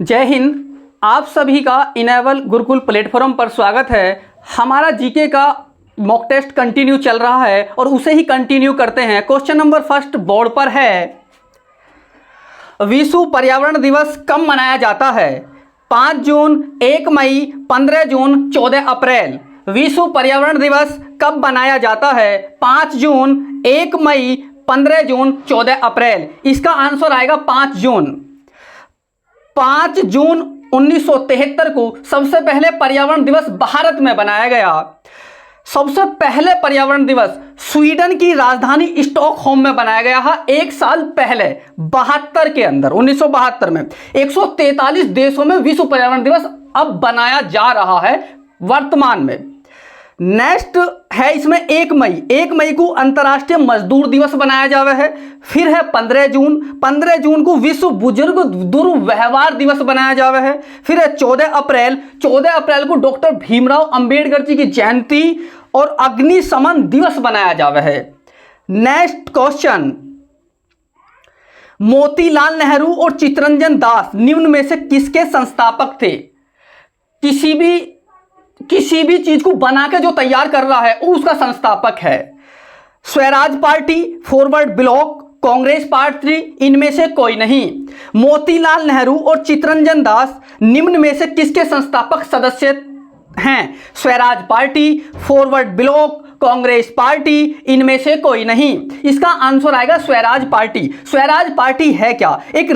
जय हिंद। आप सभी का इनेबल गुरुकुल प्लेटफॉर्म पर स्वागत है। हमारा जीके का मॉक टेस्ट कंटिन्यू चल रहा है और उसे ही कंटिन्यू करते हैं। क्वेश्चन नंबर फर्स्ट बोर्ड पर है, विश्व पर्यावरण दिवस कब मनाया जाता है? 5 जून, 1 मई, 15 जून, 14 अप्रैल। विश्व पर्यावरण दिवस कब मनाया जाता है? 5 जून, 1 मई, 15 जून, 14 अप्रैल। इसका आंसर आएगा 5 जून। 5 जून 1973 को सबसे पहले पर्यावरण दिवस भारत में बनाया गया। सबसे पहले पर्यावरण दिवस स्वीडन की राजधानी स्टॉकहोम में बनाया गया है 1 साल पहले 72 के अंदर 1972 में। 143 देशों में विश्व पर्यावरण दिवस अब बनाया जा रहा है वर्तमान में। नेक्स्ट है इसमें 1 मई को अंतर्राष्ट्रीय मजदूर दिवस बनाया जावे है। फिर है 15 जून को विश्व बुजुर्ग दुर्व्यवहार दिवस बनाया जावे है। फिर है 14 अप्रैल को डॉक्टर भीमराव अंबेडकर जी की जयंती और अग्निशमन दिवस बनाया जावे है। नेक्स्ट क्वेश्चन, मोतीलाल नेहरू और चित्तरंजन दास निम्न में से किसके संस्थापक थे? किसी भी चीज को बना के जो तैयार कर रहा है वो उसका संस्थापक है। Swaraj party, forward block, Congress party, इनमें से कोई नहीं। मोतीलाल नेहरू और चित्तरंजन दास निम्न में से किसके संस्थापक सदस्य हैं? Swaraj party, forward block, Congress party, इनमें से कोई नहीं। इसका आंसर आएगा स्वराज पार्टी। स्वराज पार्टी है क्या? एक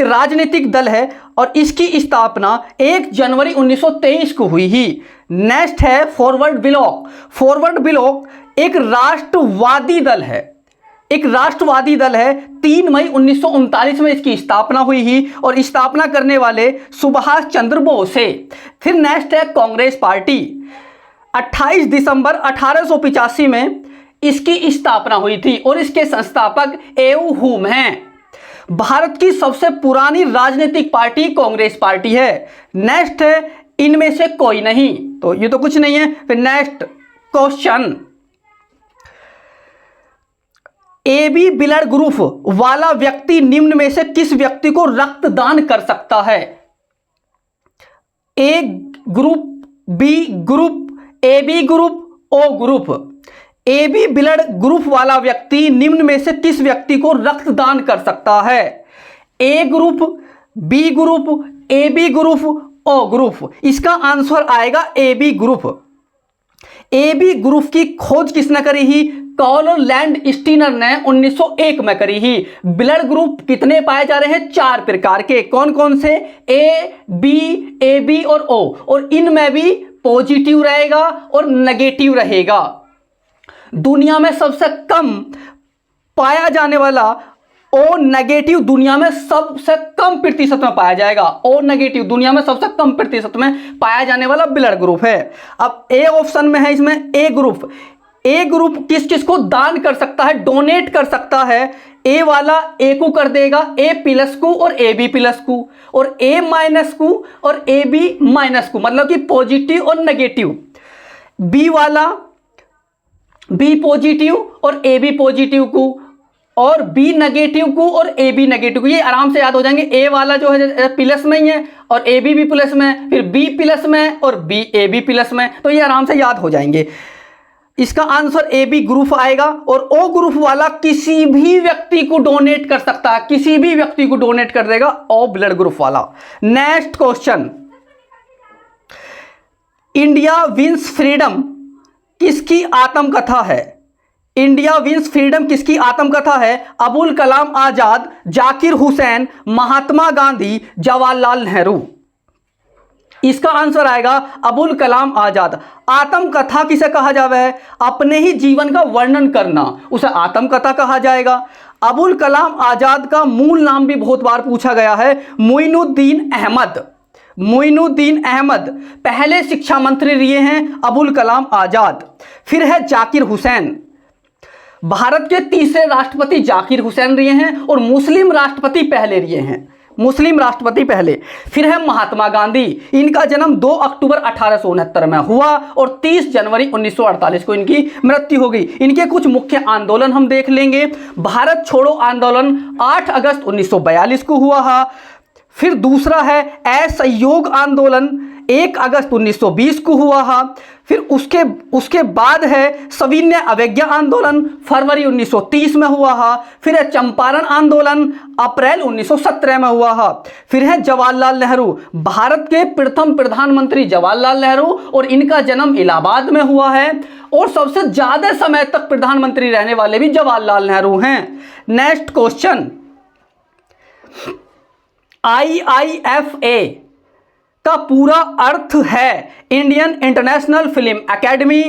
राजनीतिक दल है और इसकी स्थापना 1 जनवरी 1923 को हुई ही। नेक्स्ट है फॉरवर्ड ब्लॉक एक राष्ट्रवादी दल है। 3 मई 1939 में इसकी स्थापना हुई ही और स्थापना करने वाले सुभाष चंद्र बोस है। फिर नेक्स्ट है कांग्रेस पार्टी। 28 दिसंबर 1885 में इसकी स्थापना हुई थी और इसके संस्थापक एयू हुम हैं। भारत की सबसे पुरानी राजनीतिक पार्टी कांग्रेस पार्टी है। नेक्स्ट है इनमें से कोई नहीं, तो ये तो कुछ नहीं है। फिर next question, AB blood group वाला व्यक्ति निम्न में से किस व्यक्ति को रक्तदान कर सकता है? A group, B group, AB group, O group. AB blood group वाला व्यक्ति निम्न में से किस व्यक्ति को रक्तदान कर सकता है? A group, B group, AB group, O group. इसका आंसर आएगा AB ग्रुप। AB ग्रुप की खोज किसने करी ही? कार्ल लैंडस्टीनर ने 1901 में करी ही। ब्लड ग्रुप कितने पाए जा रहे हैं? 4 प्रकार के। कौन कौन से? A, B, AB और O, और इनमें भी पॉजिटिव रहेगा और नेगेटिव रहेगा। दुनिया में सबसे कम पाया जाने वाला O नेगेटिव दुनिया में सबसे कम प्रतिशत में पाया जाएगा। O नेगेटिव दुनिया में सबसे कम प्रतिशत में पाया जाने वाला ब्लड ग्रुप है। अब A ऑप्शन में है इसमें A ग्रुप किस किस को दान कर सकता है, डोनेट कर सकता है? A वाला A को कर देगा, A+ को और AB+ को, और A- को और AB- को, मतलब कि पॉजिटिव और नेगेटिव। B वाला B पॉजिटिव और AB पॉजिटिव को, और B नेगेटिव को और AB नेगेटिव को। ये आराम से याद हो जाएंगे। A वाला जो है प्लस में ही है और AB भी प्लस में, फिर B प्लस में और AB प्लस में, तो ये आराम से याद हो जाएंगे। इसका आंसर AB ग्रुप आएगा। और O ग्रुप वाला किसी भी व्यक्ति को डोनेट कर सकता है, किसी भी व्यक्ति को डोनेट कर देगा O ब्लड ग्रुप वाला। Next question, India wins freedom किसकी आत्मकथा है? इंडिया विंस फ्रीडम किसकी आत्मकथा है? अबुल कलाम आजाद, जाकिर हुसैन, महात्मा गांधी, जवाहरलाल नेहरू। इसका आंसर आएगा अबुल कलाम आजाद। आत्मकथा किसे कहा जावे है? अपने ही जीवन का वर्णन करना, उसे आत्मकथा कहा जाएगा। अबुल कलाम आजाद का मूल नाम भी बहुत बार पूछा गया है, मोइनुद्दीन अहमद। पहले शिक्षा मंत्री रहे हैं अबुल कलाम आजाद। फिर है जाकिर हुसैन। भारत के तीसरे राष्ट्रपति जाकिर हुसैन रहे हैं और मुस्लिम राष्ट्रपति पहले। फिर है महात्मा गांधी। इनका जन्म 2 अक्टूबर 1869 में हुआ और 30 जनवरी 1948 को इनकी मृत्यु हो गई। इनके कुछ मुख्य आंदोलन हम देख लेंगे। भारत छोड़ो आंदोलन 8 अगस्त 1942 को हुआ। फिर दूसरा है असहयोग आंदोलन 1 अगस्त 1920 को हुआ है। फिर उसके बाद है सविनय अवज्ञा आंदोलन फरवरी 1930 में हुआ है। फिर है चंपारण आंदोलन अप्रैल 1917 में हुआ है। फिर है जवाहरलाल नेहरू, भारत के प्रथम प्रधानमंत्री जवाहरलाल नेहरू, और इनका जन्म इलाहाबाद में हुआ है, और सबसे ज्यादा समय तक प्रधानमंत्री रहने वाले भी जवाहरलाल नेहरू हैं। नेक्स्ट क्वेश्चन, IIFA का पूरा अर्थ है Indian international film academy,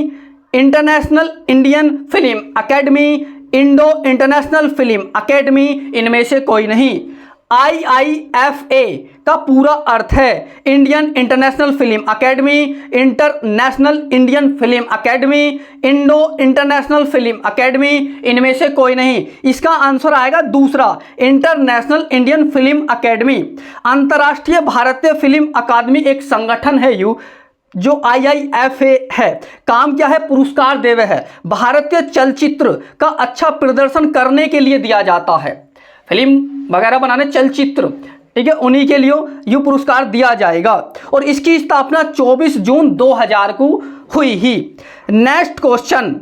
international Indian film academy, Indo international film academy, इनमें से कोई नहीं। IIFA का पूरा अर्थ है Indian international film academy, international Indian film academy, Indo international film academy, इनमें से कोई नहीं। इसका आंसर आएगा दूसरा, इंटरनेशनल इंडियन फिल्म एकेडमी। अंतर्राष्ट्रीय भारतीय फिल्म अकादमी एक संगठन है जो IIFA है। काम क्या है? पुरस्कार देवे है। भारतीय चलचित्र का अच्छा प्रदर्शन करने के लिए दिया जाता है, फिल्म वगैरह बनाने, चलचित्र, ठीक है, उन्हीं के लिए ये पुरस्कार दिया जाएगा। और इसकी स्थापना 24 जून 2000 को हुई ही। नेक्स्ट क्वेश्चन,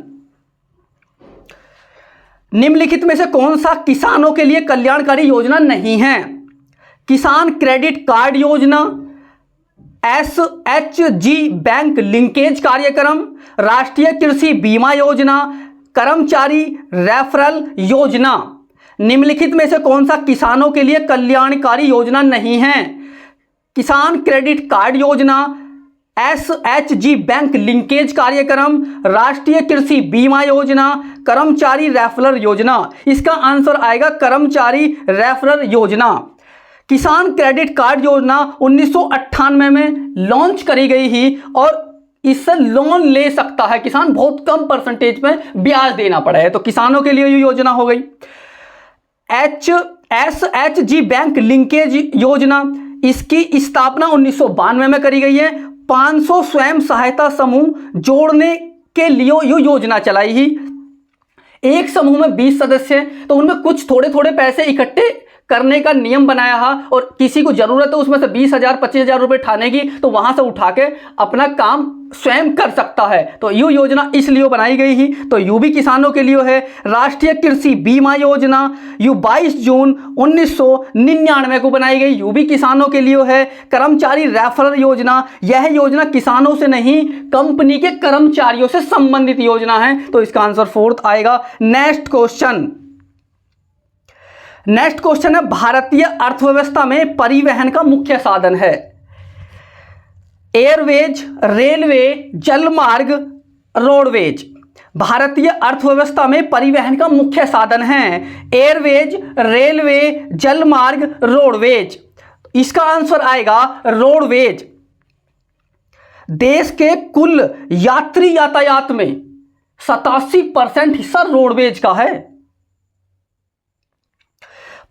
निम्नलिखित में से कौन सा किसानों के लिए कल्याणकारी योजना नहीं है? किसान क्रेडिट कार्ड योजना, SHG बैंक लिंकेज कार्यक्रम, राष्ट्रीय कृषि बीमा योजना, कर्मचारी रेफरल योजना। निम्नलिखित में से कौन सा किसानों के लिए कल्याणकारी योजना नहीं है? किसान क्रेडिट कार्ड योजना, SHG बैंक लिंकेज कार्यक्रम, राष्ट्रीय कृषि बीमा योजना, कर्मचारी रेफरल योजना। इसका आंसर आएगा कर्मचारी रेफरल योजना। किसान क्रेडिट कार्ड योजना 1998 में लॉन्च करी गई ही, और इससे लोन ले सकता है किसान, बहुत कम परसेंटेज में ब्याज देना पड़ा है, तो किसानों के लिए ये योजना हो गई। SHG बैंक लिंकेज योजना, इसकी स्थापना 1992 में करी गई है। 500 स्वयं सहायता समूह जोड़ने के लिए ये योजना चलाई ही। एक समूह में 20 सदस्य हैं, तो उनमें कुछ थोड़े थोड़े पैसे इकट्ठे करने का नियम बनाया है, और किसी को जरूरत है उसमें से 20,000 25,000 रुपए उठाने की, तो वहां से उठा के अपना काम स्वयं कर सकता है। तो यू योजना इसलिए बनाई गई ही, तो यू भी किसानों के लिए है। राष्ट्रीय कृषि बीमा योजना यू 22 जून 1999 को बनाई गई, यू भी किसानों के लिए है। कर्मचारी रेफरल योजना, यह योजना किसानों से नहीं कंपनी के कर्मचारियों से संबंधित योजना है, तो इसका आंसर 4th आएगा। नेक्स्ट क्वेश्चन है, भारतीय अर्थव्यवस्था में परिवहन का मुख्य साधन है एयरवेज, रेलवे, जलमार्ग, रोडवेज। भारतीय अर्थव्यवस्था में परिवहन का मुख्य साधन है एयरवेज, रेलवे, जलमार्ग, रोडवेज। इसका आंसर आएगा रोडवेज। देश के कुल यात्री यातायात में 87% हिस्सा रोडवेज का है।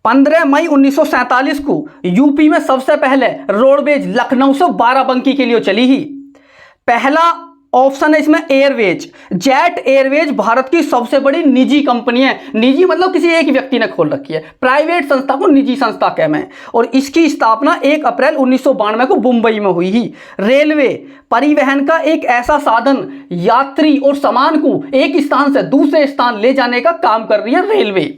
15 मई 1947 को यूपी में सबसे पहले रोडवेज लखनऊ से बाराबंकी के लिए चली ही। पहला ऑप्शन है इसमें एयरवेज। जेट एयरवेज भारत की सबसे बड़ी निजी कंपनी है। निजी मतलब किसी एक व्यक्ति ने खोल रखी है, प्राइवेट संस्था को निजी संस्था कहते हैं, और इसकी स्थापना 1 अप्रैल 1992 को मुंबई में हुई ही। रेलवे परिवहन का एक ऐसा साधन यात्री और सामान को एक स्थान से दूसरे स्थान ले जाने का काम कर रही है रेलवे।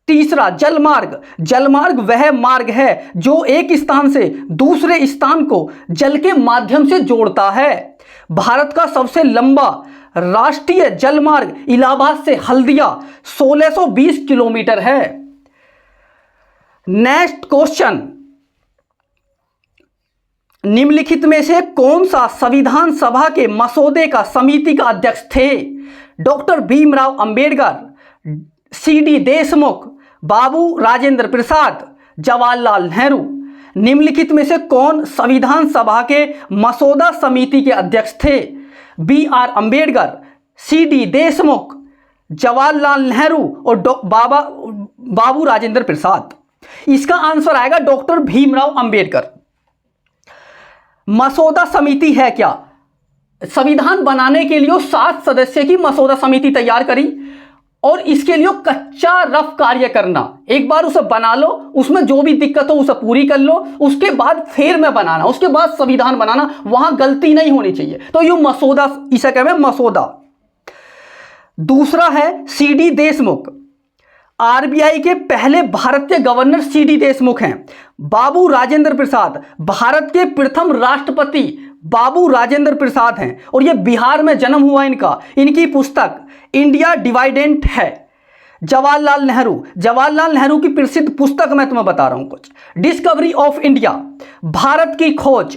तीसरा जलमार्ग। जलमार्ग वह मार्ग है जो एक स्थान से दूसरे स्थान को जल के माध्यम से जोड़ता है। भारत का सबसे लंबा राष्ट्रीय जलमार्ग इलाहाबाद से हल्दिया 1620 किलोमीटर है। नेक्स्ट क्वेश्चन, निम्नलिखित में से कौन सा संविधान सभा के मसौदे का समिति का अध्यक्ष थे? डॉक्टर भीमराव अंबेडकर, CD देशमुख, बाबू राजेंद्र प्रसाद, जवाहरलाल नेहरू। निम्नलिखित में से कौन संविधान सभा के मसौदा समिति के अध्यक्ष थे? BR अंबेडकर, CD देशमुख, जवाहरलाल नेहरू और बाबू राजेंद्र प्रसाद। इसका आंसर आएगा डॉक्टर भीमराव अंबेडकर। मसौदा समिति है क्या? संविधान बनाने के लिए 7 सदस्य की मसौदा समिति तैयार करी, और इसके लिए कच्चा रफ कार्य करना, एक बार उसे बना लो, उसमें जो भी दिक्कत हो उसे पूरी कर लो, उसके बाद फिर में बनाना, उसके बाद संविधान बनाना, वहां गलती नहीं होनी चाहिए। तो ये मसौदा, इसे कहते हैं मसौदा। दूसरा है सीडी देशमुख। आरबीआई के पहले भारतीय गवर्नर सीडी देशमुख हैं। बाबू राजेंद्र प्रसाद, भारत के प्रथम राष्ट्रपति बाबू राजेंद्र प्रसाद हैं और ये बिहार में जन्म हुआ इनका। इनकी पुस्तक इंडिया डिवाइडेंट है। जवाहरलाल नेहरू, जवाहरलाल नेहरू की प्रसिद्ध पुस्तक मैं तुम्हें बता रहा हूं कुछ। डिस्कवरी ऑफ इंडिया, भारत की खोज,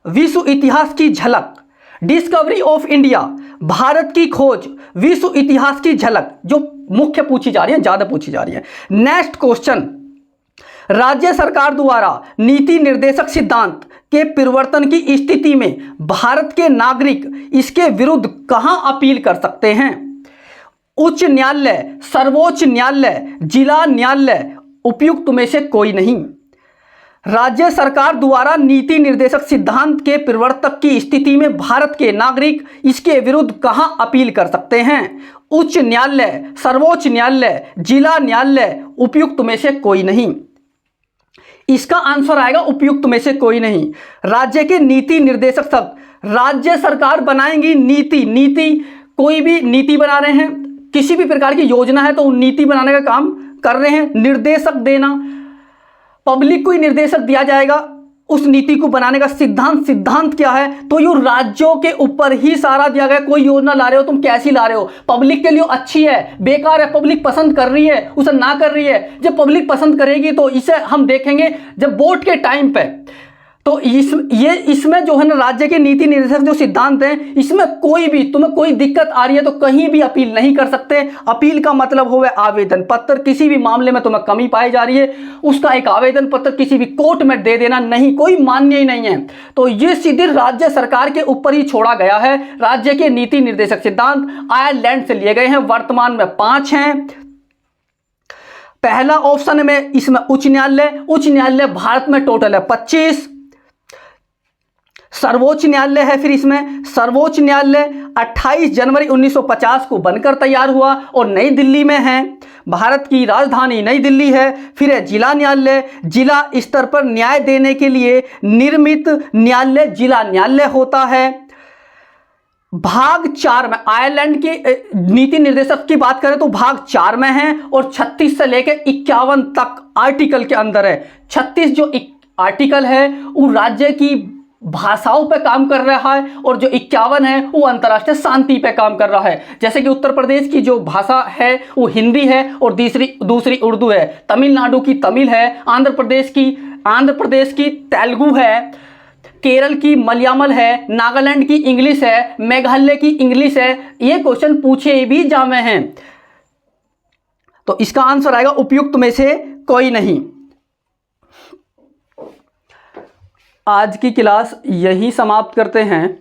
विश्व इतिहास की झलक। डिस्कवरी ऑफ इंडिया, भारत की खोज, विश्व इतिहास की झलक, जो मुख्य पूछी जा रही है, ज्यादा पूछी जा रही है। नेक्स्ट क्वेश्चन, राज्य सरकार द्वारा नीति निर्देशक सिद्धांत के परिवर्तन की स्थिति में भारत के नागरिक इसके विरुद्ध कहां अपील कर सकते हैं? उच्च न्यायालय, सर्वोच्च न्यायालय, जिला न्यायालय, उपयुक्त में से कोई नहीं। राज्य सरकार द्वारा नीति निर्देशक सिद्धांत के परिवर्तन की स्थिति में भारत के नागरिक इसके विरुद्ध कहां अपील कर सकते हैं? उच्च न्यायालय, सर्वोच्च न्यायालय, जिला न्यायालय, उपयुक्त में से कोई नहीं। इसका आंसर आएगा उपयुक्त में से कोई नहीं। राज्य के नीति निर्देशक शब्द, राज्य सरकार बनाएंगी नीति, नीति कोई भी नीति बना रहे हैं, किसी भी प्रकार की योजना है तो नीति बनाने का काम कर रहे हैं। निर्देशक देना, पब्लिक को ही निर्देशक दिया जाएगा उस नीति को बनाने का। सिद्धांत, सिद्धांत क्या है? तो ये राज्यों के ऊपर ही सारा दिया गया। कोई योजना ला रहे हो तुम, कैसी ला रहे हो, पब्लिक के लिए अच्छी है, बेकार है, पब्लिक पसंद कर रही है, उसे ना कर रही है। जब पब्लिक पसंद करेगी तो इसे हम देखेंगे जब वोट के टाइम पे। तो इसमें जो है ना राज्य के नीति निर्देशक जो सिद्धांत हैं, इसमें कोई भी तुम्हें कोई दिक्कत आ रही है तो कहीं भी अपील नहीं कर सकते। अपील का मतलब होवे आवेदन पत्र, किसी भी मामले में तुम्हें कमी पाई जा रही है उसका एक आवेदन पत्र किसी भी कोर्ट में दे देना, नहीं, कोई मान्य ही नहीं है। तो ये सीधे राज्य सरकार के ऊपर ही छोड़ा गया है। राज्य के नीति निर्देशक सिद्धांत आयरलैंड से लिए गए हैं। वर्तमान में 5 हैं। पहला ऑप्शन में इसमें उच्च न्यायालय, उच्च न्यायालय भारत में टोटल है 25। सर्वोच्च न्यायालय है, फिर इसमें सर्वोच्च न्यायालय 28 जनवरी 1950 को बनकर तैयार हुआ और नई दिल्ली में है। भारत की राजधानी नई दिल्ली है। फिर है जिला न्यायालय, जिला स्तर पर न्याय देने के लिए निर्मित न्यायालय जिला न्यायालय होता है। भाग 4 में आयरलैंड की नीति निर्देशक की बात करें तो भाग 4 में है और 36 से लेकर 51 तक आर्टिकल के अंदर है। 36 जो आर्टिकल है वो राज्य की भाषाओं पे काम कर रहा है और जो 51 है वो अंतर्राष्ट्रीय शांति पे काम कर रहा है। जैसे कि उत्तर प्रदेश की जो भाषा है वो हिंदी है और दूसरी उर्दू है। तमिलनाडु की तमिल है, आंध्र प्रदेश की तेलुगु है, केरल की मलयालम है, नागालैंड की इंग्लिश है, मेघालय की इंग्लिश है। ये क्वेश्चन पूछे भी जामे हैं। तो इसका आंसर आएगा उपयुक्त में से कोई नहीं। आज की क्लास यही समाप्त करते हैं।